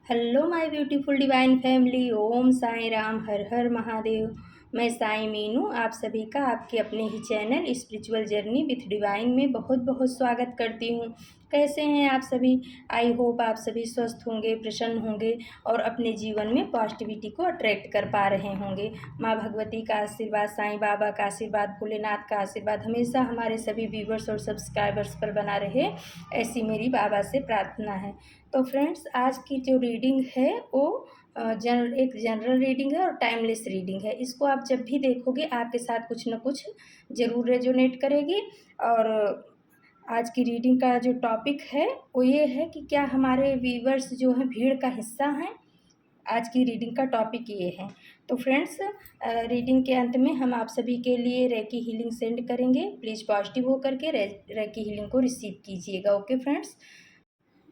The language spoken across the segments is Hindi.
Hello my beautiful divine family. Om Sai Ram, Har Har Mahadev. मैं साईं मीनू आप सभी का आपके अपने ही channel spiritual journey with divine में बहुत बहुत स्वागत करती हूँ। कैसे हैं आप सभी? आई होप आप सभी स्वस्थ होंगे, प्रसन्न होंगे और अपने जीवन में पॉजिटिविटी को अट्रैक्ट कर पा रहे होंगे। माँ भगवती का आशीर्वाद, साईं बाबा का आशीर्वाद, भोलेनाथ का आशीर्वाद हमेशा हमारे सभी व्यूवर्स और सब्सक्राइबर्स पर बना रहे, ऐसी मेरी बाबा से प्रार्थना है। तो फ्रेंड्स, आज की जो रीडिंग है वो एक जनरल रीडिंग है और टाइमलेस रीडिंग है। इसको आप जब भी देखोगे आपके साथ कुछ ना कुछ ज़रूर रेजोनेट करेगी। और आज की रीडिंग का जो टॉपिक है वो ये है कि क्या हमारे व्यूवर्स जो हैं भीड़ का हिस्सा हैं। आज की रीडिंग का टॉपिक ये है। तो फ्रेंड्स, रीडिंग के अंत में हम आप सभी के लिए रेकी हीलिंग सेंड करेंगे। प्लीज़ पॉजिटिव होकर के रेकी हीलिंग को रिसीव कीजिएगा। Okay friends.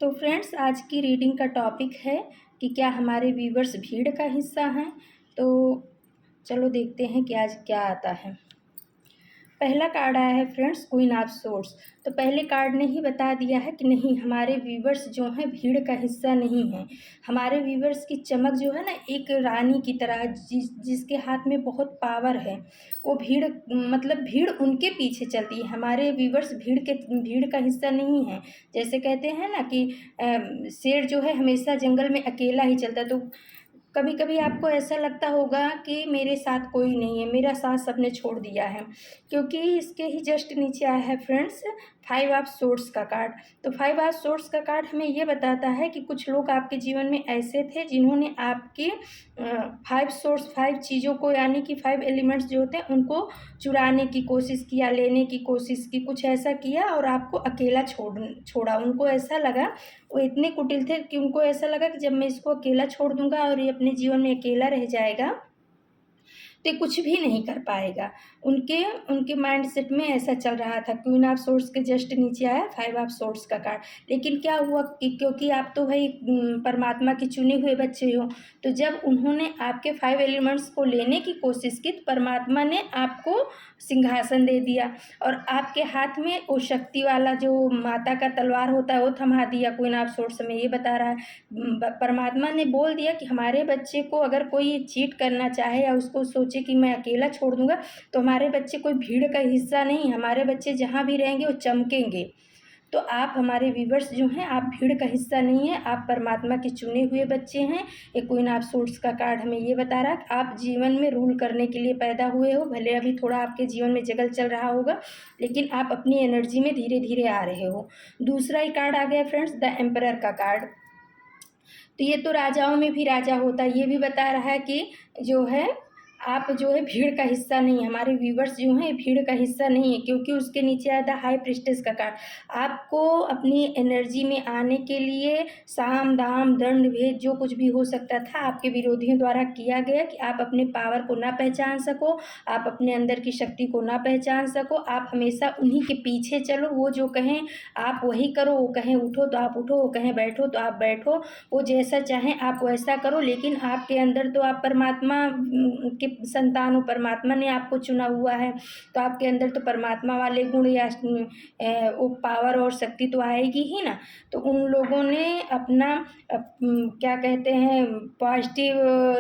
तो फ्रेंड्स, आज की रीडिंग का टॉपिक है कि क्या हमारे व्यूवर्स भीड़ का हिस्सा हैं। तो चलो देखते हैं कि आज क्या आता है। पहला कार्ड आया है फ्रेंड्स, क्वीन ऑफ सोर्ड्स। तो पहले कार्ड ने ही बता दिया है कि नहीं, हमारे व्यूवर्स जो हैं भीड़ का हिस्सा नहीं हैं। हमारे व्यूवर्स की चमक जो है ना, एक रानी की तरह, जिसके हाथ में बहुत पावर है। वो भीड़, मतलब भीड़ उनके पीछे चलती है। हमारे व्यूवर्स भीड़ का हिस्सा नहीं है। जैसे कहते हैं ना कि शेर जो है हमेशा जंगल में अकेला ही चलता है। तो कभी कभी आपको ऐसा लगता होगा कि मेरे साथ कोई नहीं है, मेरा साथ सबने छोड़ दिया है। क्योंकि इसके ही जस्ट नीचे आया है फ्रेंड्स, 5 ऑफ सोर्ड्स का कार्ड। तो 5 ऑफ सोर्ड्स का कार्ड हमें ये बताता है कि कुछ लोग आपके जीवन में ऐसे थे जिन्होंने आपके 5 चीज़ों को, यानी कि 5 एलिमेंट्स जो होते हैं उनको चुराने की कोशिश किया, लेने की कोशिश की, कुछ ऐसा किया और आपको अकेला छोड़ा। उनको ऐसा लगा, वो इतने कुटिल थे कि उनको ऐसा लगा कि जब मैं इसको अकेला छोड़ दूंगा और ये अपने जीवन में अकेला रह जाएगा तो ये कुछ भी नहीं कर पाएगा। उनके उनके माइंड सेट में ऐसा चल रहा था। क्वीन ऑफ सोर्ड्स के जस्ट नीचे आया 5 ऑफ सोर्ड्स का कार्ड। लेकिन क्या हुआ कि क्योंकि आप तो भाई परमात्मा के चुने हुए बच्चे हो, तो जब उन्होंने आपके 5 एलिमेंट्स को लेने की कोशिश की तो परमात्मा ने आपको सिंहासन दे दिया और आपके हाथ में वो शक्ति वाला जो माता का तलवार होता है वो थमा दिया। क्वीन ऑफ सोर्ड्स में ये बता रहा है, परमात्मा ने बोल दिया कि हमारे बच्चे को अगर कोई चीट करना चाहे या उसको सोचे कि मैं अकेला छोड़ दूंगा, तो हमारे बच्चे कोई भीड़ का हिस्सा नहीं। हमारे बच्चे जहाँ भी रहेंगे वो चमकेंगे। तो आप हमारे व्यूवर्स जो हैं, आप भीड़ का हिस्सा नहीं है, आप परमात्मा के चुने हुए बच्चे हैं। ये क्वीन ऑफ सोर्ड्स का कार्ड हमें ये बता रहा है कि आप जीवन में रूल करने के लिए पैदा हुए हो। भले अभी थोड़ा आपके जीवन में जगल चल रहा होगा, लेकिन आप अपनी एनर्जी में धीरे धीरे आ रहे हो। दूसरा ही कार्ड आ गया फ्रेंड्स, द एम्परर का कार्ड। तो ये तो राजाओं में भी राजा होता है। ये भी बता रहा है कि जो है आप जो है भीड़ का हिस्सा नहीं। हमारे व्यूवर्स जो हैं भीड़ का हिस्सा नहीं है, क्योंकि उसके नीचे आया था हाई प्रिस्टेस का कार्ड। आपको अपनी एनर्जी में आने के लिए साम दाम दंड भेद जो कुछ भी हो सकता था आपके विरोधियों द्वारा किया गया कि आप अपने पावर को ना पहचान सको, आप अपने अंदर की शक्ति को ना पहचान सको। आप हमेशा उन्हीं के पीछे चलो। वो जो कहें आप वही करो, वो कहें उठो तो आप उठो, वो कहें बैठो तो आप बैठो, वो जैसा चाहें आप वैसा करो। लेकिन आपके अंदर तो आप परमात्मा के संतान हो, परमात्मा ने आपको चुना हुआ है, तो आपके अंदर तो परमात्मा वाले गुण या वो पावर और शक्ति तो आएगी ही ना। तो उन लोगों ने अपना क्या कहते हैं, पॉजिटिव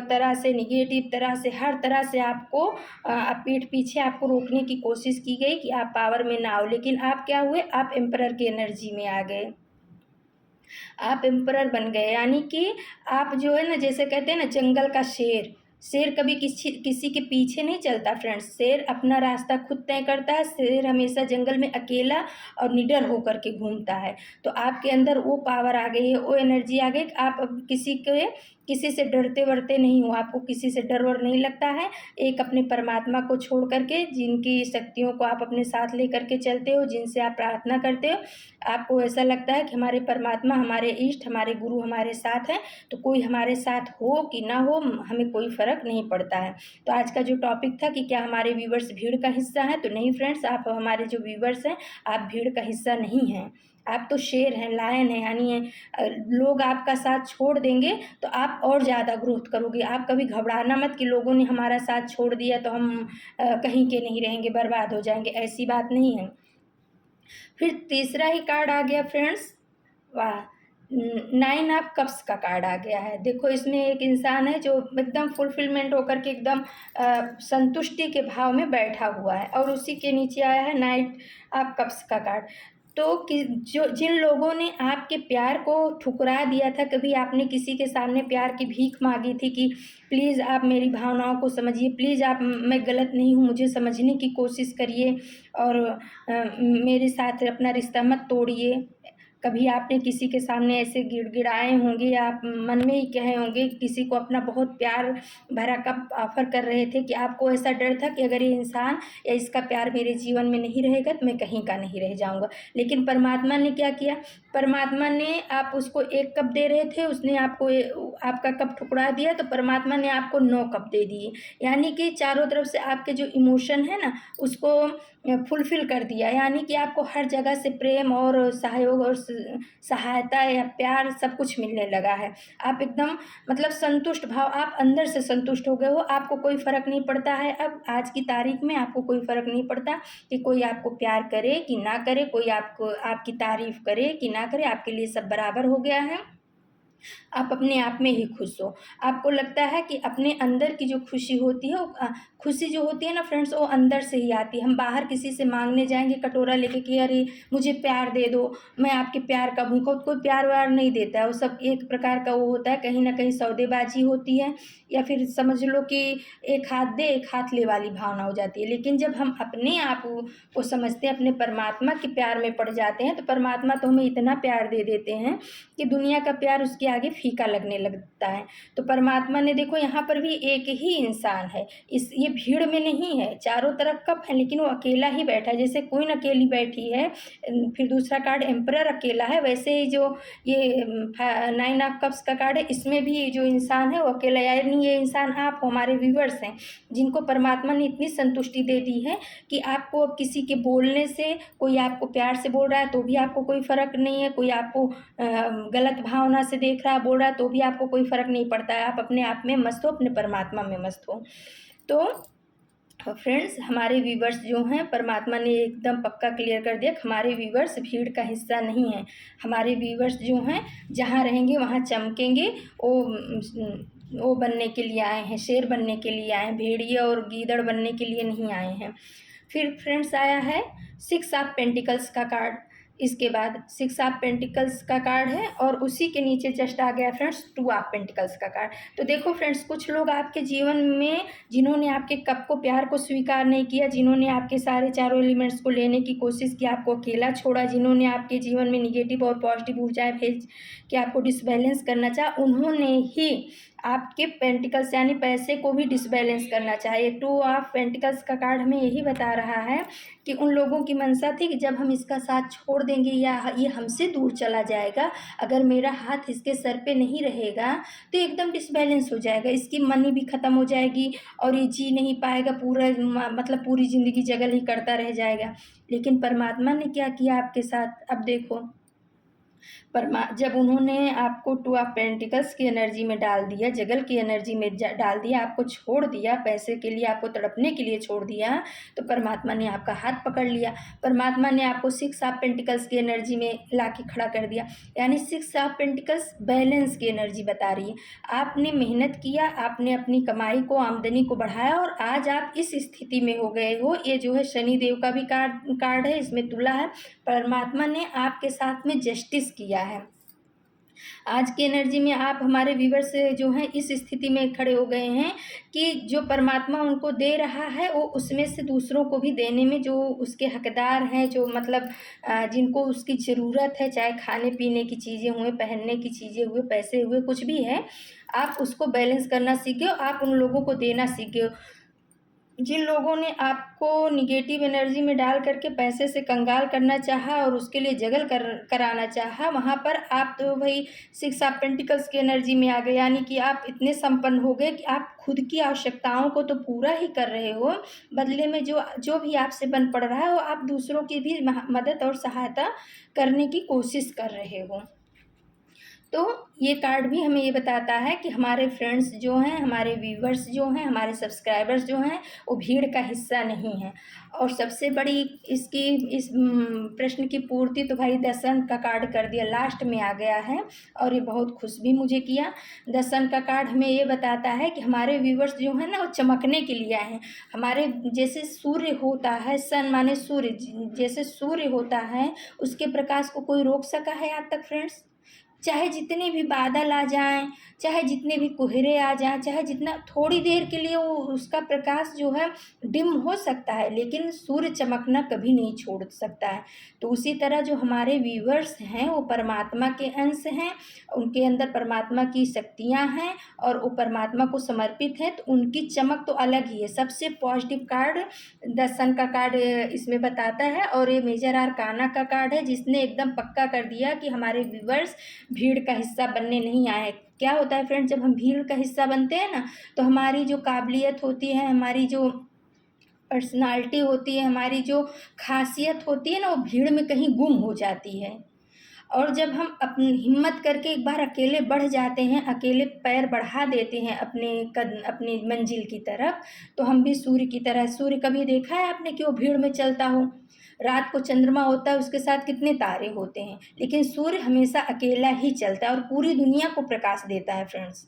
तरह से, निगेटिव तरह से, हर तरह से आपको पीठ पीछे आपको रोकने की कोशिश की गई कि आप पावर में ना आओ। लेकिन आप क्या हुए, आप एम्परर की एनर्जी में आ गए, आप एम्परर बन गए। यानी कि आप जो है ना, जैसे कहते हैं ना जंगल का शेर, शेर कभी किसी के पीछे नहीं चलता फ्रेंड्स। शेर अपना रास्ता खुद तय करता है। शेर हमेशा जंगल में अकेला और निडर होकर के घूमता है। तो आपके अंदर वो पावर आ गई है, वो एनर्जी आ गई कि आप अब किसी से डरते वरते नहीं हो। आपको किसी से डर वर नहीं लगता है। एक अपने परमात्मा को छोड़ करके, जिनकी शक्तियों को आप अपने साथ ले करके चलते हो, जिनसे आप प्रार्थना करते हो, आपको ऐसा लगता है कि हमारे परमात्मा, हमारे इष्ट, हमारे गुरु हमारे साथ हैं, तो कोई हमारे साथ हो कि ना हो हमें कोई फ़र्क नहीं पड़ता है। तो आज का जो टॉपिक था कि क्या हमारे व्यूवर्स भीड़ का हिस्सा हैं, तो नहीं फ्रेंड्स, आप हमारे जो व्यूवर्स हैं आप भीड़ का हिस्सा नहीं हैं। आप तो शेर हैं, लायन हैं। यानी लोग आपका साथ छोड़ देंगे तो आप और ज़्यादा ग्रोथ करोगे। आप कभी घबराना मत कि लोगों ने हमारा साथ छोड़ दिया तो हम कहीं के नहीं रहेंगे, बर्बाद हो जाएंगे, ऐसी बात नहीं है। फिर तीसरा ही कार्ड आ गया फ्रेंड्स, वाह, नाइन ऑफ कप्स का कार्ड आ गया है। देखो इसमें एक इंसान है जो एकदम फुलफिलमेंट होकर के एकदम संतुष्टि के भाव में बैठा हुआ है, और उसी के नीचे आया है नाइट ऑफ कप्स का कार्ड। तो कि जो जिन लोगों ने आपके प्यार को ठुकरा दिया था, कभी आपने किसी के सामने प्यार की भीख मांगी थी कि प्लीज़ आप मेरी भावनाओं को समझिए, प्लीज़ आप, मैं गलत नहीं हूँ, मुझे समझने की कोशिश करिए, और मेरे साथ अपना रिश्ता मत तोड़िए। कभी आपने किसी के सामने ऐसे गिड़गिड़ाए होंगे, या आप मन में ही कहे होंगे, किसी को अपना बहुत प्यार भरा कप ऑफ़र कर रहे थे कि आपको ऐसा डर था कि अगर ये इंसान या इसका प्यार मेरे जीवन में नहीं रहेगा तो मैं कहीं का नहीं रह जाऊँगा। लेकिन परमात्मा ने क्या किया? परमात्मा ने, आप उसको 1 कप दे रहे थे, उसने आपको आपका कप ठुकरा दिया, तो परमात्मा ने आपको 9 कप दे दिए। यानी कि चारों तरफ से आपके जो इमोशन है ना, उसको फुलफ़िल कर दिया। यानी कि आपको हर जगह से प्रेम और सहयोग और सहायता या प्यार सब कुछ मिलने लगा है। आप एकदम मतलब संतुष्ट भाव, आप अंदर से संतुष्ट हो गए हो। आपको कोई फ़र्क नहीं पड़ता है, अब आज की तारीख में आपको कोई फ़र्क नहीं पड़ता कि कोई आपको प्यार करे कि ना करे, कोई आपको आपकी तारीफ़ करे कि ना करे, आपके लिए सब बराबर हो गया है। आप अपने आप में ही खुश हो। आपको लगता है कि अपने अंदर की जो खुशी होती है, वो खुशी जो होती है ना फ्रेंड्स, वो अंदर से ही आती है। हम बाहर किसी से माँगने जाएँगे कटोरा लेके कि अरे मुझे प्यार दे दो, मैं आपके प्यार का भूखा हूँ, कोई प्यार-व्यार नहीं देता है। वो सब एक प्रकार का वो होता है, कहीं न कहीं सौदेबाज़ी होती है, या फिर समझ लो कि एक हाथ दे, एक हाथ ले वाली भावना हो जाती है। लेकिन जब हम अपने आप को समझते हैं, अपने परमात्मा के प्यार में पड़ जाते हैं, तो परमात्मा तो हमें इतना प्यार दे देते हैं कि दुनिया का प्यार उसके आगे फीका लगने लगता है। तो परमात्मा ने, देखो यहाँ पर भी एक ही इंसान है, इस ये भीड़ में नहीं है, चारों तरफ कप है लेकिन वो अकेला ही बैठा है। जैसे क्वीन अकेली बैठी है, फिर दूसरा कार्ड एम्परर अकेला है, वैसे ही जो ये नाइन ऑफ कप्स का कार्ड है, इसमें भी जो इंसान है वो अकेला है। यानी ये इंसान आप हो, हमारे व्यूअर्स हैं, जिनको परमात्मा ने इतनी संतुष्टि दे दी है कि आपको अब किसी के बोलने से, कोई आपको प्यार से बोल रहा है तो भी आपको कोई फ़र्क नहीं है, कोई आपको गलत भावना से देख रहा है, बोल रहा है, तो भी आपको कोई फ़र्क नहीं पड़ता है। आप अपने आप में मस्त हो, अपने परमात्मा में मस्त हो। तो फ्रेंड्स, हमारे व्यूवर्स जो हैं, परमात्मा ने एकदम पक्का क्लियर कर दिया कि हमारे व्यूवर्स भीड़ का हिस्सा नहीं हैं। हमारे व्यूवर्स जो हैं, जहाँ रहेंगे वहाँ चमकेंगे। वो बनने के लिए आए हैं, शेर बनने के लिए आए हैं, भेड़िया और गीदड़ बनने के लिए नहीं आए हैं। फिर फ्रेंड्स आया है 6 ऑफ पेंटिकल्स का कार्ड। इसके बाद 6 ऑफ पेंटिकल्स का कार्ड है, और उसी के नीचे जस्ट आ गया फ्रेंड्स 2 ऑफ पेंटिकल्स का कार्ड। तो देखो फ्रेंड्स, कुछ लोग आपके जीवन में, जिन्होंने आपके कप को, प्यार को स्वीकार नहीं किया, जिन्होंने आपके सारे चारों एलिमेंट्स को लेने की कोशिश की, आपको अकेला छोड़ा, जिन्होंने आपके जीवन में निगेटिव और पॉजिटिव ऊर्जाएं भेज के आपको डिसबैलेंस करना चाहा, उन्होंने ही आपके पेंटिकल्स यानी पैसे को भी डिसबैलेंस करना चाहिए। 2 ऑफ पेंटिकल्स का कार्ड हमें यही बता रहा है कि उन लोगों की मंशा थी कि जब हम इसका साथ छोड़ देंगे या ये हमसे दूर चला जाएगा, अगर मेरा हाथ इसके सर पे नहीं रहेगा तो एकदम डिसबैलेंस हो जाएगा, इसकी मनी भी ख़त्म हो जाएगी और ये जी नहीं पाएगा, पूरा मतलब पूरी ज़िंदगी जगल ही करता रह जाएगा। लेकिन परमात्मा ने क्या किया आपके साथ, अब देखो, जब उन्होंने आपको 2 ऑफ पेंटिकल्स की एनर्जी में डाल दिया, जगल की एनर्जी में डाल दिया, आपको छोड़ दिया, पैसे के लिए आपको तड़पने के लिए छोड़ दिया, तो परमात्मा ने आपका हाथ पकड़ लिया। परमात्मा ने आपको 6 ऑफ पेंटिकल्स की एनर्जी में ला के खड़ा कर दिया। यानी 6 ऑफ पेंटिकल्स बैलेंस की एनर्जी बता रही है। आपने मेहनत किया, आपने अपनी कमाई को, आमदनी को बढ़ाया, और आज आप इस स्थिति में हो गए हो। ये जो है शनि देव का भी कार्ड है, इसमें तुला है। परमात्मा ने आपके साथ में जस्टिस किया है। आज की एनर्जी में आप, हमारे व्यूवर्स जो हैं, इस स्थिति में खड़े हो गए हैं कि जो परमात्मा उनको दे रहा है, वो उसमें से दूसरों को भी देने में जो उसके हकदार हैं, जो मतलब जिनको उसकी ज़रूरत है, चाहे खाने पीने की चीज़ें हुए, पहनने की चीज़ें हुए, पैसे हुए, कुछ भी है, आप उसको बैलेंस करना सीखे हो, आप उन लोगों को देना सीखे हो। जिन लोगों ने आपको निगेटिव एनर्जी में डाल करके पैसे से कंगाल करना चाहा और उसके लिए जगल कराना चाहा, वहाँ पर आप तो भाई 6 ऑफ पेंटिकल्स की एनर्जी में आ गए। यानी कि आप इतने संपन्न हो गए कि आप खुद की आवश्यकताओं को तो पूरा ही कर रहे हो, बदले में जो जो भी आपसे बन पड़ रहा है, वो आप दूसरों की भी मदद और सहायता करने की कोशिश कर रहे हो। तो ये कार्ड भी हमें ये बताता है कि हमारे फ्रेंड्स जो हैं, हमारे व्यूवर्स जो हैं, हमारे सब्सक्राइबर्स जो हैं, वो भीड़ का हिस्सा नहीं हैं। और सबसे बड़ी इसकी इस प्रश्न की पूर्ति तो भाई दर्शन का कार्ड कर दिया, लास्ट में आ गया है और ये बहुत खुश भी मुझे किया। दर्शन का कार्ड हमें ये बताता है कि हमारे व्यूवर्स जो हैं ना, वो चमकने के लिए आए हैं। हमारे जैसे सूर्य होता है, सन माने सूर्य, जैसे सूर्य होता है, उसके प्रकाश को कोई रोक सका है आज तक फ्रेंड्स? चाहे जितने भी बादल आ जाएं, चाहे जितने भी कोहरे आ जाएं, चाहे जितना थोड़ी देर के लिए वो उसका प्रकाश जो है डिम हो सकता है, लेकिन सूर्य चमकना कभी नहीं छोड़ सकता है। तो उसी तरह जो हमारे व्यूवर्स हैं वो परमात्मा के अंश हैं, उनके अंदर परमात्मा की शक्तियाँ हैं और वो परमात्मा को समर्पित हैं, तो उनकी चमक तो अलग ही है। सबसे पॉजिटिव कार्ड दर्शन का कार्ड इसमें बताता है और ये मेजर आर्काना का कार्ड है, जिसने एकदम पक्का कर दिया कि हमारे व्यूवर्स भीड़ का हिस्सा बनने नहीं आए। क्या होता है फ्रेंड्स, जब हम भीड़ का हिस्सा बनते हैं ना, तो हमारी जो काबिलियत होती है, हमारी जो पर्सनालिटी होती है, हमारी जो खासियत होती है ना, वो भीड़ में कहीं गुम हो जाती है। और जब हम अपनी हिम्मत करके एक बार अकेले बढ़ जाते हैं, अकेले पैर बढ़ा देते हैं अपनी मंजिल की तरफ, तो हम भी सूर्य की तरह, सूर्य कभी देखा है आपने कि वो भीड़ में चलता हो? रात को चंद्रमा होता है, उसके साथ कितने तारे होते हैं, लेकिन सूर्य हमेशा अकेला ही चलता है और पूरी दुनिया को प्रकाश देता है फ्रेंड्स।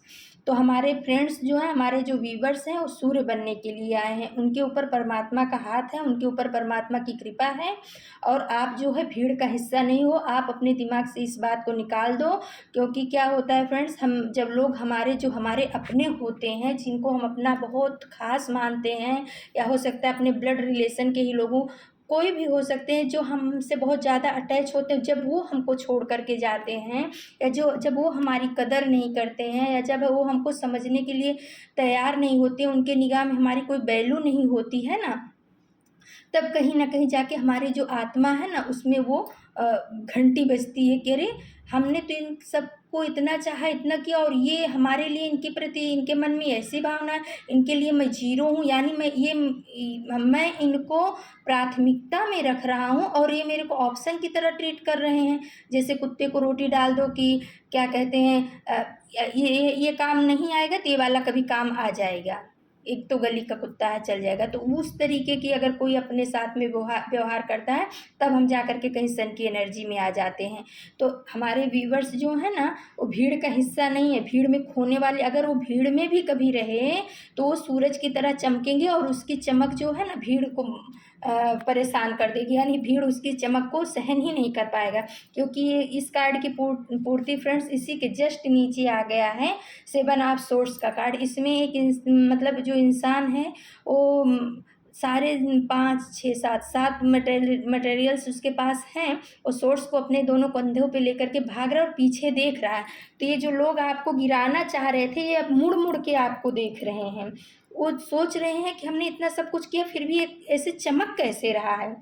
तो हमारे फ्रेंड्स जो हैं, हमारे जो व्यूवर्स हैं, वो सूर्य बनने के लिए आए हैं। उनके ऊपर परमात्मा का हाथ है, उनके ऊपर परमात्मा की कृपा है और आप जो है भीड़ का हिस्सा नहीं हो। आप अपने दिमाग से इस बात को निकाल दो, क्योंकि क्या होता है फ्रेंड्स, हम जब लोग हमारे जो हमारे अपने होते हैं, जिनको हम अपना बहुत खास मानते हैं, या हो सकता है अपने ब्लड रिलेशन के ही लोगों, कोई भी हो सकते हैं जो हमसे बहुत ज़्यादा अटैच होते हैं, जब वो हमको छोड़ करके जाते हैं, या जब वो हमारी कदर नहीं करते हैं, या जब वो हमको समझने के लिए तैयार नहीं होते, उनके निगाह में हमारी कोई वैल्यू नहीं होती है ना, तब कहीं ना कहीं जाके हमारी जो आत्मा है ना, उसमें वो घंटी बजती है कि अरे, हमने तो इन सबको इतना चाहा, इतना किया, और ये हमारे लिए, इनके प्रति इनके मन में ऐसी भावना है, इनके लिए मैं जीरो हूँ, यानी मैं इनको प्राथमिकता में रख रहा हूँ और ये मेरे को ऑप्शन की तरह ट्रीट कर रहे हैं। जैसे कुत्ते को रोटी डाल दो कि क्या कहते हैं, ये काम नहीं आएगा तो ये वाला कभी काम आ जाएगा, एक तो गली का कुत्ता है, चल जाएगा। तो उस तरीके की अगर कोई अपने साथ में व्यवहार करता है, तब हम जा कर के कहीं सन की एनर्जी में आ जाते हैं। तो हमारे व्यूवर्स जो है ना, वो भीड़ का हिस्सा नहीं है, भीड़ में खोने वाले। अगर वो भीड़ में भी कभी रहे तो वो सूरज की तरह चमकेंगे और उसकी चमक जो है ना, भीड़ को परेशान कर देगी, यानी भीड़ उसकी चमक को सहन ही नहीं कर पाएगा। क्योंकि ये इस कार्ड की पूर्ति फ्रेंड्स इसी के जस्ट नीचे आ गया है, 7 ऑफ सोर्स का कार्ड। इसमें एक मतलब जो इंसान है वो सारे 5 6 7 मटेरियल्स उसके पास हैं, और सोर्स को अपने दोनों कंधों पे लेकर के भाग रहा है और पीछे देख रहा है। तो ये जो लोग आपको गिराना चाह रहे थे, ये अब मुड़ मुड़ के आपको देख रहे हैं। वो सोच रहे हैं कि हमने इतना सब कुछ किया, फिर भी एक ऐसे चमक कैसे रहा है।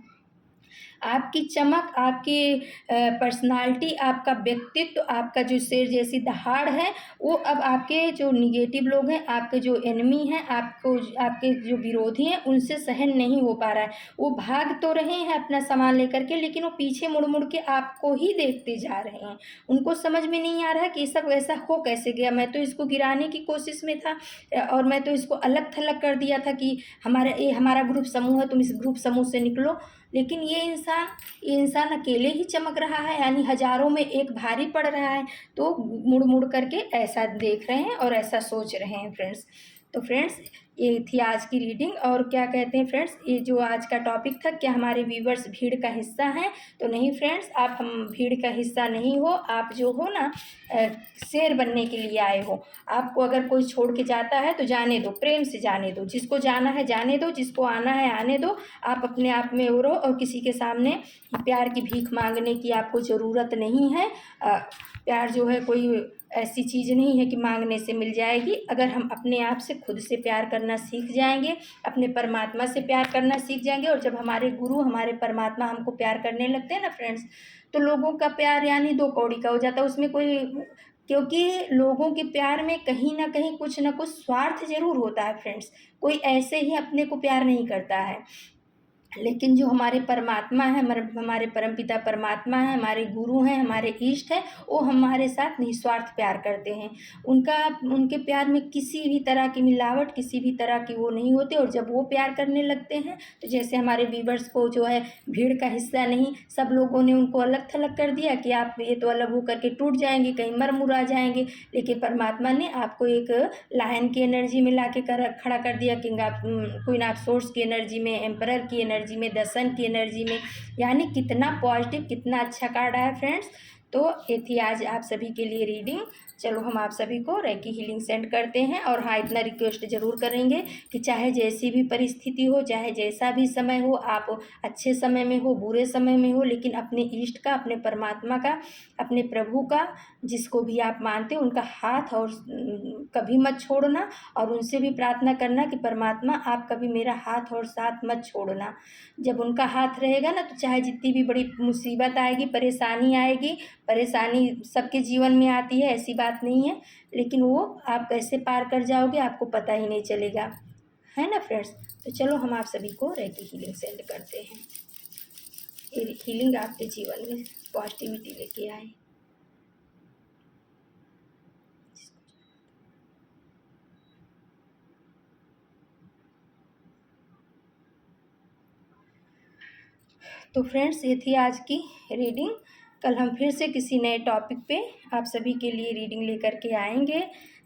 आपकी चमक, आपकी पर्सनालिटी, आपका व्यक्तित्व, आपका जो शेर जैसी दहाड़ है, वो अब आपके जो निगेटिव लोग हैं, आपके जो एनिमी हैं, आपके जो विरोधी हैं, उनसे सहन नहीं हो पा रहा है। वो भाग तो रहे हैं अपना सामान लेकर के, लेकिन वो पीछे मुड़ मुड़ के आपको ही देखते जा रहे हैं। उनको समझ में नहीं आ रहा कि ये सब ऐसा हो कैसे गया। मैं तो इसको गिराने की कोशिश में था और मैं तो इसको अलग थलग कर दिया था कि हमारा ग्रुप समूह है, तुम इस ग्रुप समूह से निकलो। लेकिन ये इंसान अकेले ही चमक रहा है, यानी हजारों में एक भारी पड़ रहा है। तो मुड़ मुड़ करके ऐसा देख रहे हैं और ऐसा सोच रहे हैं फ्रेंड्स। तो फ्रेंड्स, ये थी आज की रीडिंग। और क्या कहते हैं फ्रेंड्स, ये जो आज का टॉपिक था, क्या हमारे व्यूवर्स भीड़ का हिस्सा हैं? तो नहीं फ्रेंड्स, आप हम भीड़ का हिस्सा नहीं हो। आप जो हो ना, शेर बनने के लिए आए हो। आपको अगर कोई छोड़ के जाता है तो जाने दो, प्रेम से जाने दो। जिसको जाना है जाने दो, जिसको आना है आने दो। आप अपने आप में उड़ो और किसी के सामने प्यार की भीख मांगने की आपको ज़रूरत नहीं है। प्यार जो है कोई ऐसी चीज़ नहीं है कि मांगने से मिल जाएगी। अगर हम अपने आप से खुद से प्यार करना सीख जाएंगे, अपने परमात्मा से प्यार करना सीख जाएंगे, और जब हमारे गुरु, हमारे परमात्मा हमको प्यार करने लगते हैं ना फ्रेंड्स, तो लोगों का प्यार यानी 2 कौड़ी का हो जाता है। उसमें कोई, क्योंकि लोगों के प्यार में कहीं ना कहीं कुछ ना कुछ स्वार्थ ज़रूर होता है फ्रेंड्स। कोई ऐसे ही अपने को प्यार नहीं करता है। लेकिन जो हमारे परमात्मा हैं, हमारे परमपिता परमात्मा हैं, हमारे गुरु हैं, हमारे इष्ट हैं, वो हमारे साथ निस्वार्थ प्यार करते हैं। उनके प्यार में किसी भी तरह की मिलावट, किसी भी तरह की वो नहीं होते। और जब वो प्यार करने लगते हैं तो जैसे हमारे व्यूवर्स को जो है भीड़ का हिस्सा नहीं, सब लोगों ने उनको अलग थलग कर दिया कि आप ये तो अलग होकर के टूट जाएंगे, कहीं मर मुरा जाएंगे। लेकिन परमात्मा ने आपको एक लायन की एनर्जी में ला के खड़ा कर दिया, king of queen of source की एनर्जी में, एम्परर की एनर्जी में, द सन की एनर्जी में। यानी कितना पॉजिटिव, कितना अच्छा कार्ड आया फ्रेंड्स। तो ये थी आज आप सभी के लिए रीडिंग। चलो हम आप सभी को रेकी हीलिंग सेंड करते हैं। और हाँ, इतना रिक्वेस्ट ज़रूर करेंगे कि चाहे जैसी भी परिस्थिति हो, चाहे जैसा भी समय हो, आप अच्छे समय में हो, बुरे समय में हो, लेकिन अपने इष्ट का, अपने परमात्मा का, अपने प्रभु का, जिसको भी आप मानते हो, उनका हाथ और कभी मत छोड़ना। और उनसे भी प्रार्थना करना कि परमात्मा आप कभी मेरा हाथ और साथ मत छोड़ना। जब उनका हाथ रहेगा ना, तो चाहे जितनी भी बड़ी मुसीबत आएगी, परेशानी आएगी, परेशानी सबके जीवन में आती है, ऐसी बात नहीं है, लेकिन वो आप कैसे पार कर जाओगे आपको पता ही नहीं चलेगा, है ना फ्रेंड्स। तो चलो हम आप सभी को रेकी हीलिंग सेंड करते हैं। ये हीलिंग आपके जीवन में पॉजिटिविटी लेके आए। तो फ्रेंड्स, ये थी आज की रीडिंग। कल हम फिर से किसी नए टॉपिक पे आप सभी के लिए रीडिंग लेकर के आएंगे।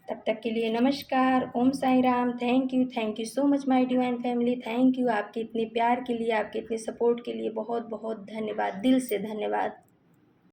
तब तक के लिए नमस्कार, Om Sai Ram. Thank you so much my divine family. Thank you आपके इतने प्यार के लिए, आपके इतने सपोर्ट के लिए बहुत बहुत धन्यवाद, दिल से धन्यवाद।